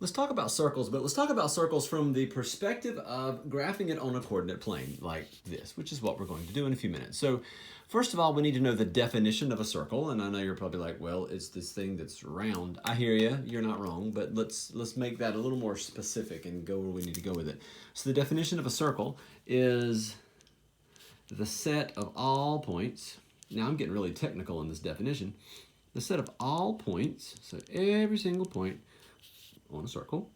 Let's talk about circles, but let's talk about circles from the perspective of graphing it on a coordinate plane like this, which is what we're going to do in a few minutes. So first of all, we need to know the definition of a circle, and I know you're probably like, well, it's this thing that's round. I hear you, you're not wrong, but let's make that a little more specific and go where we need to go with it. So the definition of a circle is the set of all points. Now I'm getting really technical in this definition. The set of all points, so every single point on a circle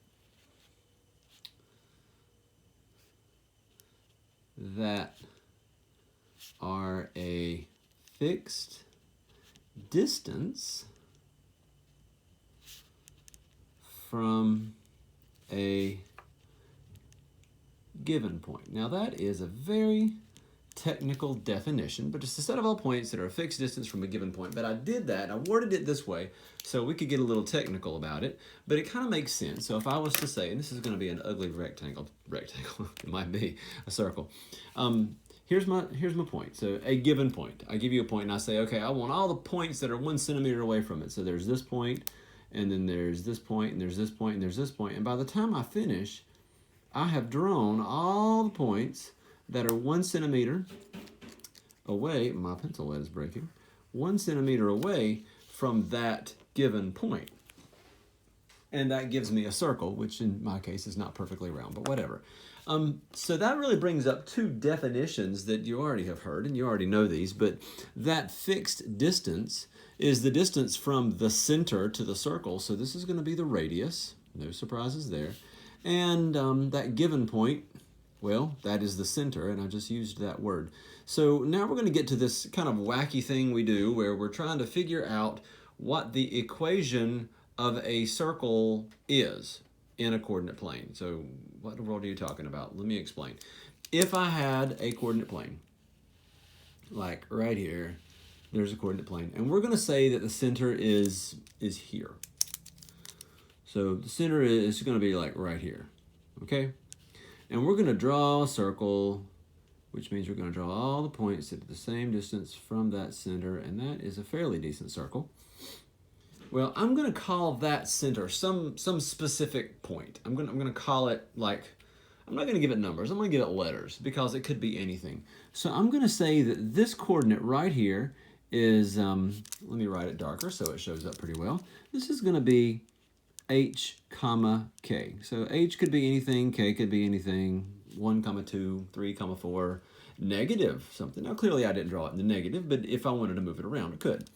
that are a fixed distance from a given point. Now that is a very technical definition, but it's a set of all points that are a fixed distance from a given point. But I did that, I worded it this way so we could get a little technical about it, but it kind of makes sense. So if I was to say, and this is going to be an ugly rectangle, it might be a circle. Here's my point. So a given point, I give you a point and I say, okay, I want all the points that are 1 centimeter away from it. So there's this point, and then there's this point, and there's this point, and there's this point. And by the time I finish, I have drawn all the points that are 1 centimeter away, my pencil lead is breaking, 1 centimeter away from that given point. And that gives me a circle, which in my case is not perfectly round, but whatever. So that really brings up two definitions that you already have heard, and you already know these, but that fixed distance is the distance from the center to the circle. So this is going to be the radius, no surprises there. And that given point, well, that is the center, and I just used that word. So now we're going to get to this kind of wacky thing we do where we're trying to figure out what the equation of a circle is in a coordinate plane. So what in the world are you talking about? Let me explain. If I had a coordinate plane, like right here, there's a coordinate plane, and we're going to say that the center is here. So the center is going to be like right here, okay? And we're going to draw a circle, which means we're going to draw all the points at the same distance from that center, and that is a fairly decent circle. Well, I'm going to call that center some specific point. I'm going to call it, like, I'm not going to give it numbers. I'm going to give it letters because it could be anything. So I'm going to say that this coordinate right here is, let me write it darker so it shows up pretty well. This is going to be h comma k. So h could be anything, k could be anything, 1 comma 2, 3 comma 4, negative something. Now clearly I didn't draw it in the negative, but if I wanted to move it around, I could.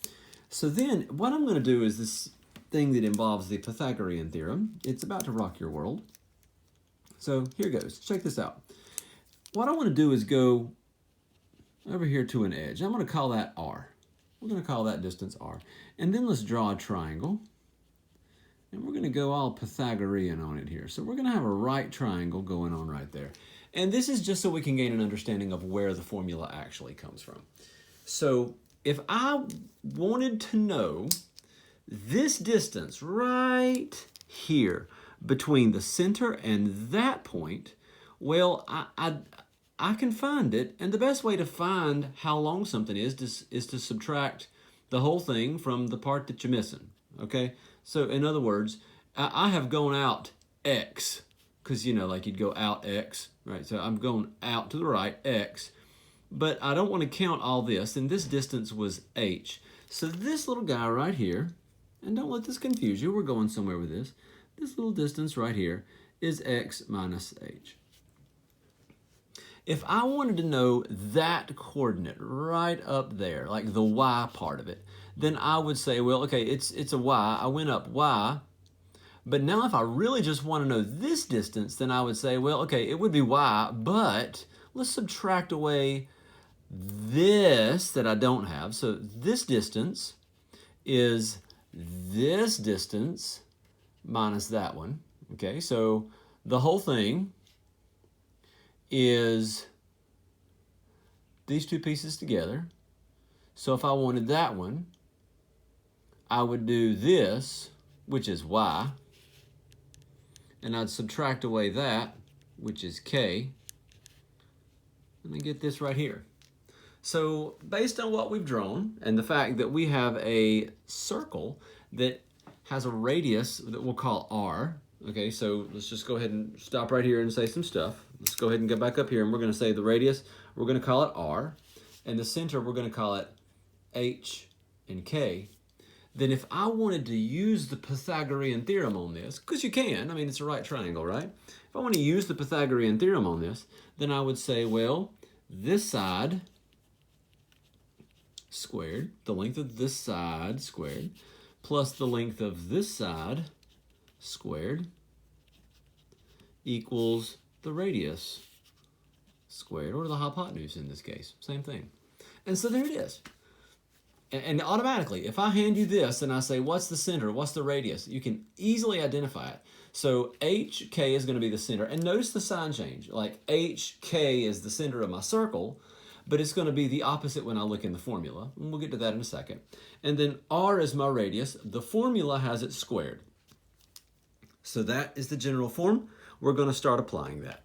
So then what I'm going to do is this thing that involves the Pythagorean theorem. It's about to rock your world. So here goes. Check this out. What I want to do is go over here to an edge. I'm going to call that r. We're going to call that distance r. And then let's draw a triangle. And we're going to go all Pythagorean on it here. So we're going to have a right triangle going on right there. And this is just so we can gain an understanding of where the formula actually comes from. So if I wanted to know this distance right here between the center and that point, well, I can find it. And the best way to find how long something is to subtract the whole thing from the part that you're missing, okay? So in other words, I have gone out x, because, you know, like you'd go out x, right? So I'm going out to the right, x, but I don't want to count all this, and this distance was h. So this little guy right here, and don't let this confuse you, we're going somewhere with this. This little distance right here is x minus h. If I wanted to know that coordinate right up there, like the y part of it, then I would say, well, okay, it's a y. I went up y. But now if I really just want to know this distance, then I would say, well, okay, it would be y, but let's subtract away this that I don't have. So this distance is this distance minus that one. Okay, so the whole thing is these two pieces together. So if I wanted that one, I would do this, which is y, and I'd subtract away that, which is k, and then get this right here. So based on what we've drawn and the fact that we have a circle that has a radius that we'll call r, Okay, so let's just go ahead and stop right here and say some stuff. Let's go ahead and get back up here, and we're going to say the radius, we're going to call it r, and the center, we're going to call it h and k. Then if I wanted to use the Pythagorean theorem on this, because you can, I mean, it's a right triangle, right? If I want to use the Pythagorean theorem on this, then I would say, well, this side squared, the length of this side squared, plus the length of this side squared equals the radius squared, or the hypotenuse in this case, same thing. And so there it is. And automatically, if I hand you this and I say, what's the center, what's the radius, you can easily identify it. So HK is going to be the center. And notice the sign change. Like HK is the center of my circle, but it's going to be the opposite when I look in the formula. And we'll get to that in a second. And then R is my radius. The formula has it squared. So that is the general form. We're going to start applying that.